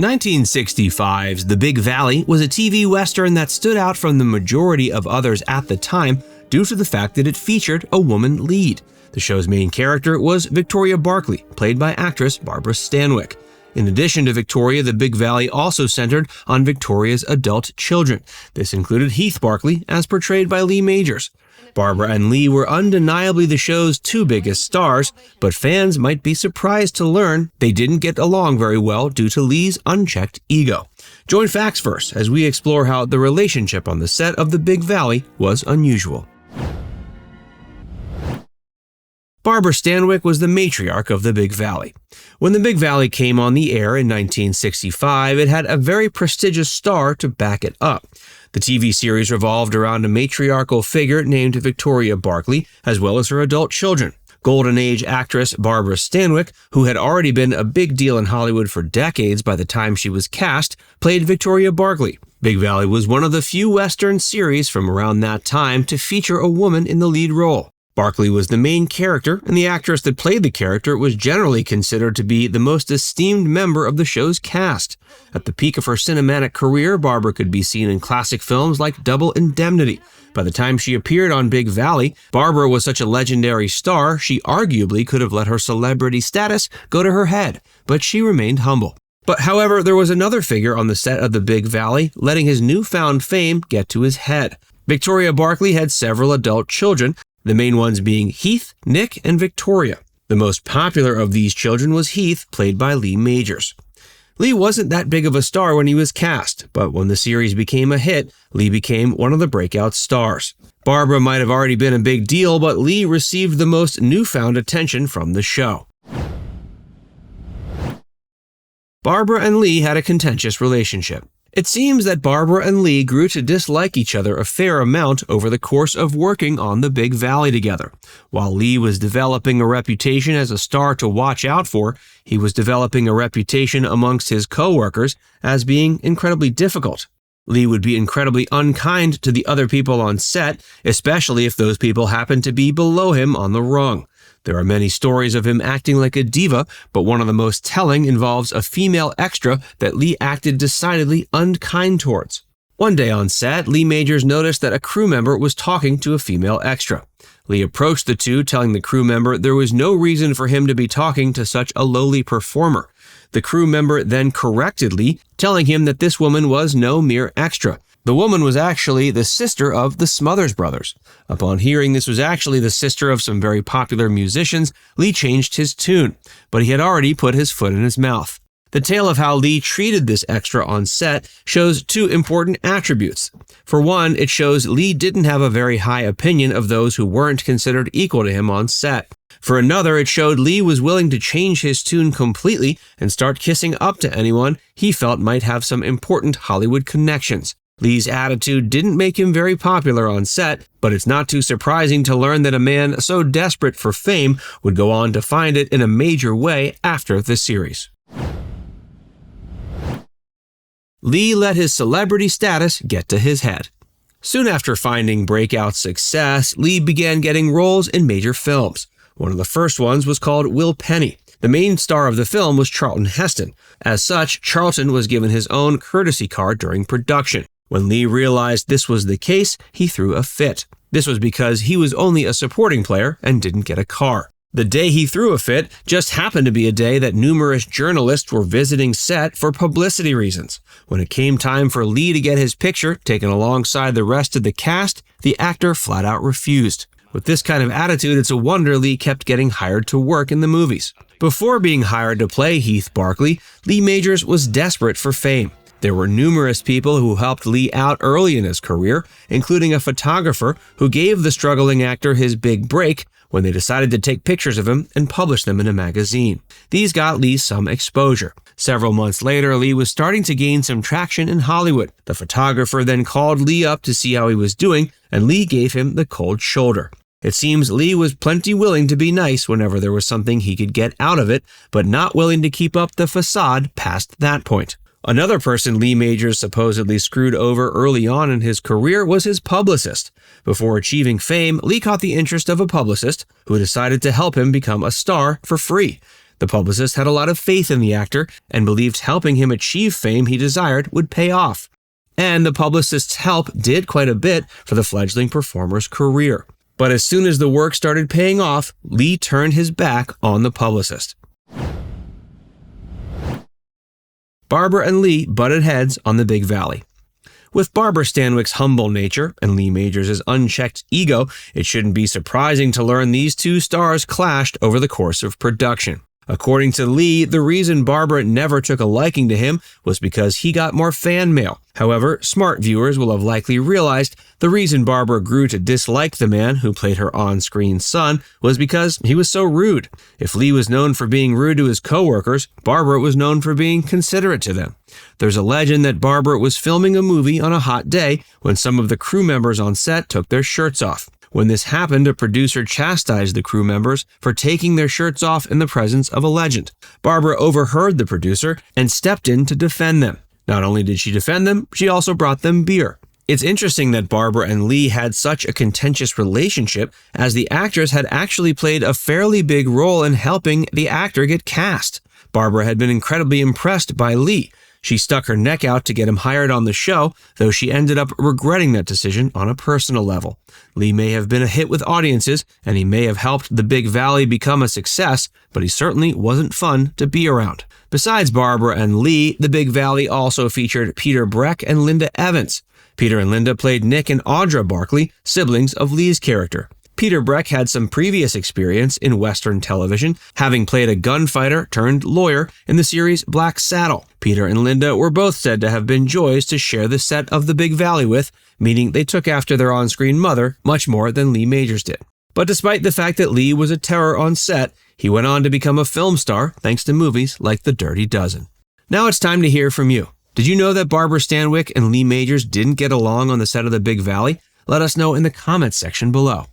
1965's The Big Valley was a TV Western that stood out from the majority of others at the time due to the fact that it featured a woman lead. The show's main character was Victoria Barkley, played by actress Barbara Stanwyck. In addition to Victoria, The Big Valley also centered on Victoria's adult children. This included Heath Barkley, as portrayed by Lee Majors. Barbara and Lee were undeniably the show's two biggest stars, but fans might be surprised to learn they didn't get along very well due to Lee's unchecked ego. Join Facts First as we explore how the relationship on the set of The Big Valley was unusual. Barbara Stanwyck was the matriarch of The Big Valley. When The Big Valley came on the air in 1965, it had a very prestigious star to back it up. The TV series revolved around a matriarchal figure named Victoria Barkley, as well as her adult children. Golden Age actress Barbara Stanwyck, who had already been a big deal in Hollywood for decades by the time she was cast, played Victoria Barkley. Big Valley was one of the few Western series from around that time to feature a woman in the lead role. Barkley was the main character, and the actress that played the character was generally considered to be the most esteemed member of the show's cast. At the peak of her cinematic career, Barbara could be seen in classic films like Double Indemnity. By the time she appeared on Big Valley, Barbara was such a legendary star, she arguably could have let her celebrity status go to her head, but she remained humble. However, there was another figure on the set of The Big Valley, letting his newfound fame get to his head. Victoria Barkley had several adult children, the main ones being Heath, Nick, and Victoria. The most popular of these children was Heath, played by Lee Majors. Lee wasn't that big of a star when he was cast, but when the series became a hit, Lee became one of the breakout stars. Barbara might have already been a big deal, but Lee received the most newfound attention from the show. Barbara and Lee had a contentious relationship. It seems that Barbara and Lee grew to dislike each other a fair amount over the course of working on The Big Valley together. While Lee was developing a reputation as a star to watch out for, he was developing a reputation amongst his co-workers as being incredibly difficult. Lee would be incredibly unkind to the other people on set, especially if those people happened to be below him on the rung. There are many stories of him acting like a diva, but one of the most telling involves a female extra that Lee acted decidedly unkind towards. One day on set, Lee Majors noticed that a crew member was talking to a female extra. Lee approached the two, telling the crew member there was no reason for him to be talking to such a lowly performer. The crew member then corrected Lee, telling him that this woman was no mere extra. The woman was actually the sister of the Smothers Brothers. Upon hearing this was actually the sister of some very popular musicians, Lee changed his tune, but he had already put his foot in his mouth. The tale of how Lee treated this extra on set shows two important attributes. For one, it shows Lee didn't have a very high opinion of those who weren't considered equal to him on set. For another, it showed Lee was willing to change his tune completely and start kissing up to anyone he felt might have some important Hollywood connections. Lee's attitude didn't make him very popular on set, but it's not too surprising to learn that a man so desperate for fame would go on to find it in a major way after the series. Lee let his celebrity status get to his head. Soon after finding breakout success, Lee began getting roles in major films. One of the first ones was called Will Penny. The main star of the film was Charlton Heston. As such, Charlton was given his own courtesy car during production. When Lee realized this was the case, he threw a fit. This was because he was only a supporting player and didn't get a car. The day he threw a fit just happened to be a day that numerous journalists were visiting set for publicity reasons. When it came time for Lee to get his picture taken alongside the rest of the cast, the actor flat out refused. With this kind of attitude, it's a wonder Lee kept getting hired to work in the movies. Before being hired to play Heath Barkley, Lee Majors was desperate for fame. There were numerous people who helped Lee out early in his career, including a photographer who gave the struggling actor his big break when they decided to take pictures of him and publish them in a magazine. These got Lee some exposure. Several months later, Lee was starting to gain some traction in Hollywood. The photographer then called Lee up to see how he was doing, and Lee gave him the cold shoulder. It seems Lee was plenty willing to be nice whenever there was something he could get out of it, but not willing to keep up the facade past that point. Another person Lee Majors supposedly screwed over early on in his career was his publicist. Before achieving fame, Lee caught the interest of a publicist who decided to help him become a star for free. The publicist had a lot of faith in the actor and believed helping him achieve fame he desired would pay off. And the publicist's help did quite a bit for the fledgling performer's career. But as soon as the work started paying off, Lee turned his back on the publicist. Barbara and Lee butted heads on the Big Valley. With Barbara Stanwyck's humble nature and Lee Majors' unchecked ego, it shouldn't be surprising to learn these two stars clashed over the course of production. According to Lee, the reason Barbara never took a liking to him was because he got more fan mail. However, smart viewers will have likely realized the reason Barbara grew to dislike the man who played her on-screen son was because he was so rude. If Lee was known for being rude to his co-workers, Barbara was known for being considerate to them. There's a legend that Barbara was filming a movie on a hot day when some of the crew members on set took their shirts off. When this happened, a producer chastised the crew members for taking their shirts off in the presence of a legend. Barbara overheard the producer and stepped in to defend them. Not only did she defend them, she also brought them beer. It's interesting that Barbara and Lee had such a contentious relationship, as the actress had actually played a fairly big role in helping the actor get cast. Barbara had been incredibly impressed by Lee. She stuck her neck out to get him hired on the show, though she ended up regretting that decision on a personal level. Lee may have been a hit with audiences, and he may have helped the Big Valley become a success, but he certainly wasn't fun to be around. Besides Barbara and Lee, the Big Valley also featured Peter Breck and Linda Evans. Peter and Linda played Nick and Audra Barkley, siblings of Lee's character. Peter Breck had some previous experience in Western television, having played a gunfighter turned lawyer in the series Black Saddle. Peter and Linda were both said to have been joys to share the set of the Big Valley with, meaning they took after their on-screen mother much more than Lee Majors did. But despite the fact that Lee was a terror on set, he went on to become a film star thanks to movies like The Dirty Dozen. Now it's time to hear from you. Did you know that Barbara Stanwyck and Lee Majors didn't get along on the set of the Big Valley? Let us know in the comments section below.